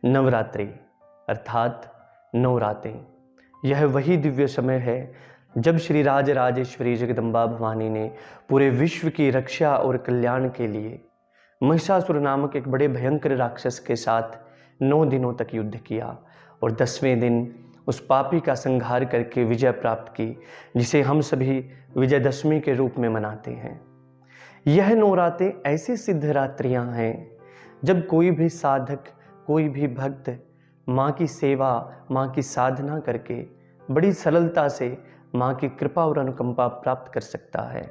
नवरात्रि अर्थात 9 रातें, यह वही दिव्य समय है जब श्री राज राजेश्वरी जगदम्बा भवानी ने पूरे विश्व की रक्षा और कल्याण के लिए महिषासुर नामक एक बड़े भयंकर राक्षस के साथ 9 दिनों तक युद्ध किया और 10वें दिन उस पापी का संहार करके विजय प्राप्त की, जिसे हम सभी विजयदशमी के रूप में मनाते हैं। यह 9 रातें ऐसी सिद्ध रात्रियां हैं जब कोई भी साधक, कोई भी भक्त माँ की सेवा, माँ की साधना करके बड़ी सरलता से माँ की कृपा और अनुकंपा प्राप्त कर सकता है।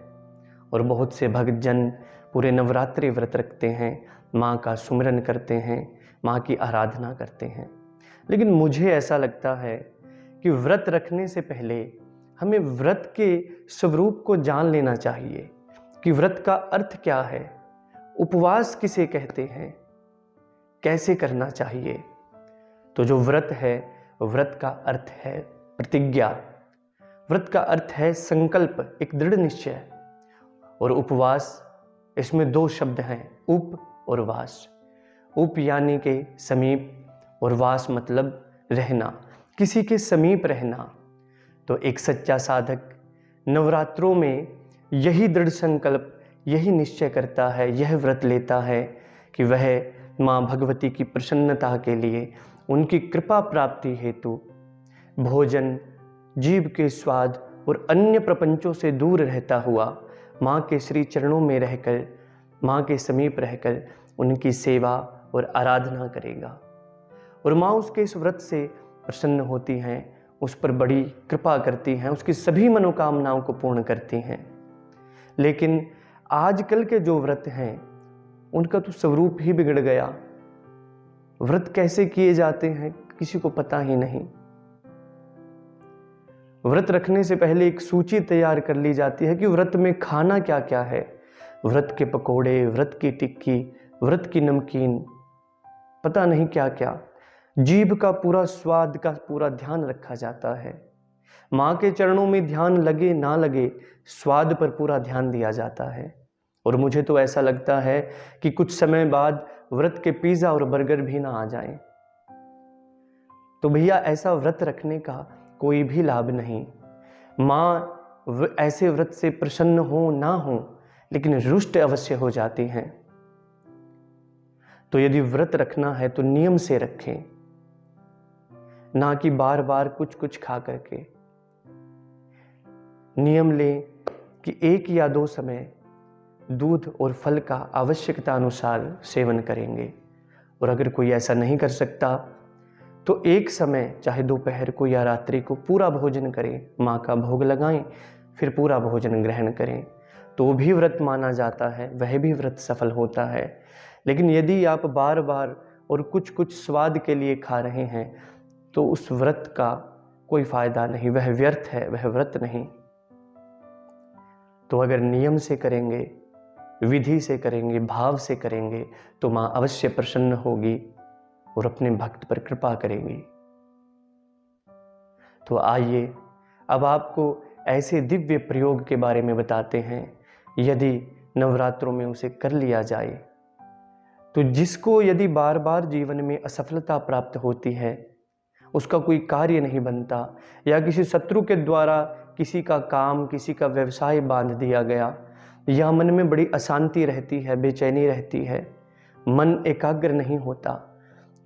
और बहुत से भक्तजन पूरे नवरात्रि व्रत रखते हैं, माँ का सुमिरन करते हैं, माँ की आराधना करते हैं। लेकिन मुझे ऐसा लगता है कि व्रत रखने से पहले हमें व्रत के स्वरूप को जान लेना चाहिए कि व्रत का अर्थ क्या है, उपवास किसे कहते हैं, कैसे करना चाहिए। तो जो व्रत है, व्रत का अर्थ है प्रतिज्ञा, व्रत का अर्थ है संकल्प, एक दृढ़ निश्चय। और उपवास, इसमें 2 शब्द हैं, उप और वास। उप यानी के समीप और वास मतलब रहना, किसी के समीप रहना। तो एक सच्चा साधक नवरात्रों में यही दृढ़ संकल्प, यही निश्चय करता है, यह व्रत लेता है कि वह माँ भगवती की प्रसन्नता के लिए, उनकी कृपा प्राप्ति हेतु भोजन, जीव के स्वाद और अन्य प्रपंचों से दूर रहता हुआ माँ के श्री चरणों में रहकर, माँ के समीप रहकर उनकी सेवा और आराधना करेगा। और माँ उसके इस व्रत से प्रसन्न होती हैं, उस पर बड़ी कृपा करती हैं, उसकी सभी मनोकामनाओं को पूर्ण करती हैं। लेकिन आजकल के जो व्रत हैं उनका तो स्वरूप ही बिगड़ गया। व्रत कैसे किए जाते हैं किसी को पता ही नहीं। व्रत रखने से पहले एक सूची तैयार कर ली जाती है कि व्रत में खाना क्या क्या है। व्रत के पकोड़े, व्रत की टिक्की, व्रत की नमकीन, पता नहीं क्या क्या। जीभ का पूरा स्वाद का पूरा ध्यान रखा जाता है। माँ के चरणों में ध्यान लगे ना लगे, स्वाद पर पूरा ध्यान दिया जाता है। और मुझे तो ऐसा लगता है कि कुछ समय बाद व्रत के पिज़्ज़ा और बर्गर भी ना आ जाएं। तो भैया ऐसा व्रत रखने का कोई भी लाभ नहीं। माँ ऐसे व्रत से प्रसन्न हो ना हो, लेकिन रुष्ट अवश्य हो जाती हैं। तो यदि व्रत रखना है तो नियम से रखें, ना कि बार बार कुछ कुछ खा करके। नियम लें कि 1 या 2 समय दूध और फल का आवश्यकता अनुसार सेवन करेंगे। और अगर कोई ऐसा नहीं कर सकता तो एक समय, चाहे दोपहर को या रात्रि को, पूरा भोजन करें, माँ का भोग लगाएं, फिर पूरा भोजन ग्रहण करें। तो भी व्रत माना जाता है, वह भी व्रत सफल होता है। लेकिन यदि आप बार बार और कुछ कुछ स्वाद के लिए खा रहे हैं तो उस व्रत का कोई फायदा नहीं, वह व्यर्थ है, वह व्रत नहीं। तो अगर नियम से करेंगे, विधि से करेंगे, भाव से करेंगे तो माँ अवश्य प्रसन्न होगी और अपने भक्त पर कृपा करेंगी। तो आइए अब आपको ऐसे दिव्य प्रयोग के बारे में बताते हैं, यदि नवरात्रों में उसे कर लिया जाए तो जिसको यदि बार बार जीवन में असफलता प्राप्त होती है, उसका कोई कार्य नहीं बनता, या किसी शत्रु के द्वारा किसी का काम, किसी का व्यवसाय बांध दिया गया, या मन में बड़ी अशांति रहती है, बेचैनी रहती है, मन एकाग्र नहीं होता,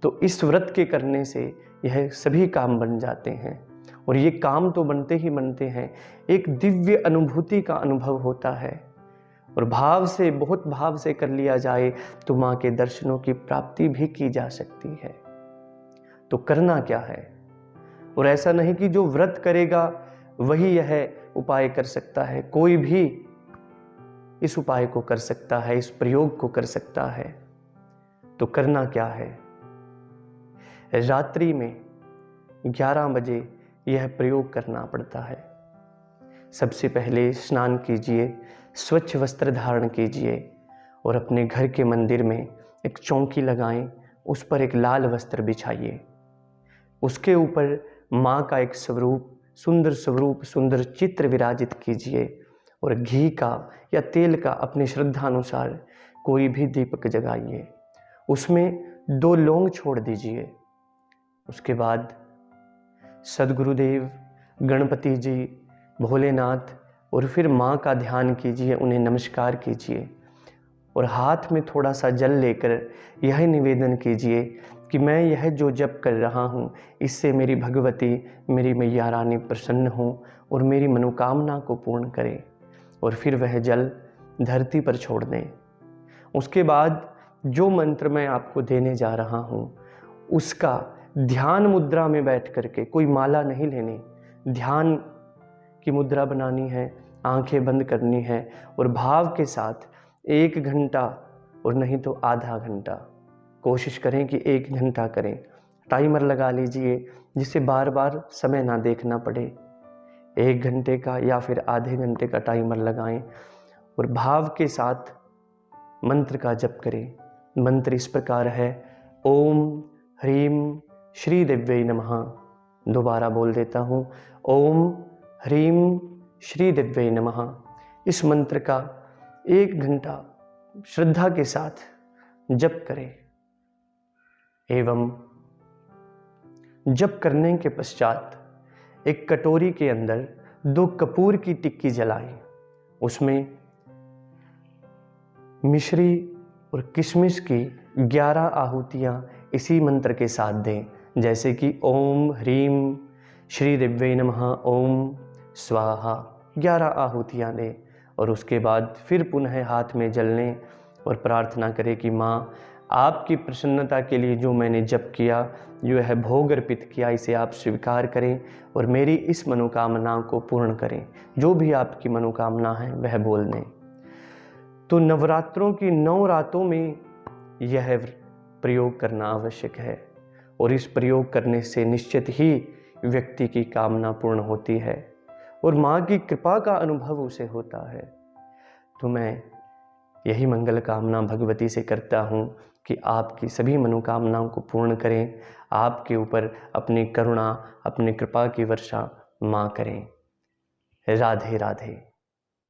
तो इस व्रत के करने से यह सभी काम बन जाते हैं। और ये काम तो बनते ही बनते हैं, एक दिव्य अनुभूति का अनुभव होता है। और भाव से, बहुत भाव से कर लिया जाए तो माँ के दर्शनों की प्राप्ति भी की जा सकती है। तो करना क्या है? और ऐसा नहीं कि जो व्रत करेगा वही यह उपाय कर सकता है, कोई भी इस उपाय को कर सकता है, इस प्रयोग को कर सकता है। तो करना क्या है? रात्रि में 11 बजे यह प्रयोग करना पड़ता है। सबसे पहले स्नान कीजिए, स्वच्छ वस्त्र धारण कीजिए और अपने घर के मंदिर में एक चौकी लगाएं, उस पर एक लाल वस्त्र बिछाइए। उसके ऊपर माँ का एक स्वरूप, सुंदर चित्र विराजित कीजिए और घी का या तेल का अपनी श्रद्धा अनुसार कोई भी दीपक जगाइए। उसमें 2 लौंग छोड़ दीजिए। उसके बाद सद्गुरुदेव, गणपति जी, भोलेनाथ और फिर माँ का ध्यान कीजिए, उन्हें नमस्कार कीजिए और हाथ में थोड़ा सा जल लेकर यह निवेदन कीजिए कि मैं यह जो जप कर रहा हूँ इससे मेरी भगवती, मेरी मैया रानी प्रसन्न हो और मेरी मनोकामना को पूर्ण करें। और फिर वह जल धरती पर छोड़ दें। उसके बाद जो मंत्र मैं आपको देने जा रहा हूँ उसका ध्यान मुद्रा में बैठ करके, कोई माला नहीं लेनी, ध्यान की मुद्रा बनानी है, आंखें बंद करनी है और भाव के साथ 1 घंटा और नहीं तो आधा घंटा, कोशिश करें कि 1 घंटा करें। टाइमर लगा लीजिए जिससे बार बार समय ना देखना पड़े। 1 घंटे का या फिर आधे घंटे का टाइमर लगाएं और भाव के साथ मंत्र का जप करें। मंत्र इस प्रकार है, ओम ह्रीम श्री दिव्यै नमः। दोबारा बोल देता हूँ, ओम ह्रीम श्री दिव्यै नमः। इस मंत्र का 1 घंटा श्रद्धा के साथ जप करें एवं जप करने के पश्चात एक कटोरी के अंदर 2 कपूर की टिक्की जलाएं। उसमें मिश्री और किशमिश की 11 आहुतियाँ इसी मंत्र के साथ दें, जैसे कि ओम ह्रीम श्री दिव्यै नमः ओम स्वाहा, 11 आहुतियाँ दें। और उसके बाद फिर पुनः हाथ में जल लें और प्रार्थना करें कि माँ, आपकी प्रसन्नता के लिए जो मैंने जप किया, जो है भोग अर्पित किया, इसे आप स्वीकार करें और मेरी इस मनोकामना को पूर्ण करें। जो भी आपकी मनोकामना है वह बोल दें। तो नवरात्रों की 9 रातों में यह प्रयोग करना आवश्यक है और इस प्रयोग करने से निश्चित ही व्यक्ति की कामना पूर्ण होती है और माँ की कृपा का अनुभव उसे होता है। तो मैं यही मंगल कामना भगवती से करता हूँ कि आपकी सभी मनोकामनाओं को पूर्ण करें, आपके ऊपर अपनी करुणा, अपनी कृपा की वर्षा माँ करें। राधे राधे।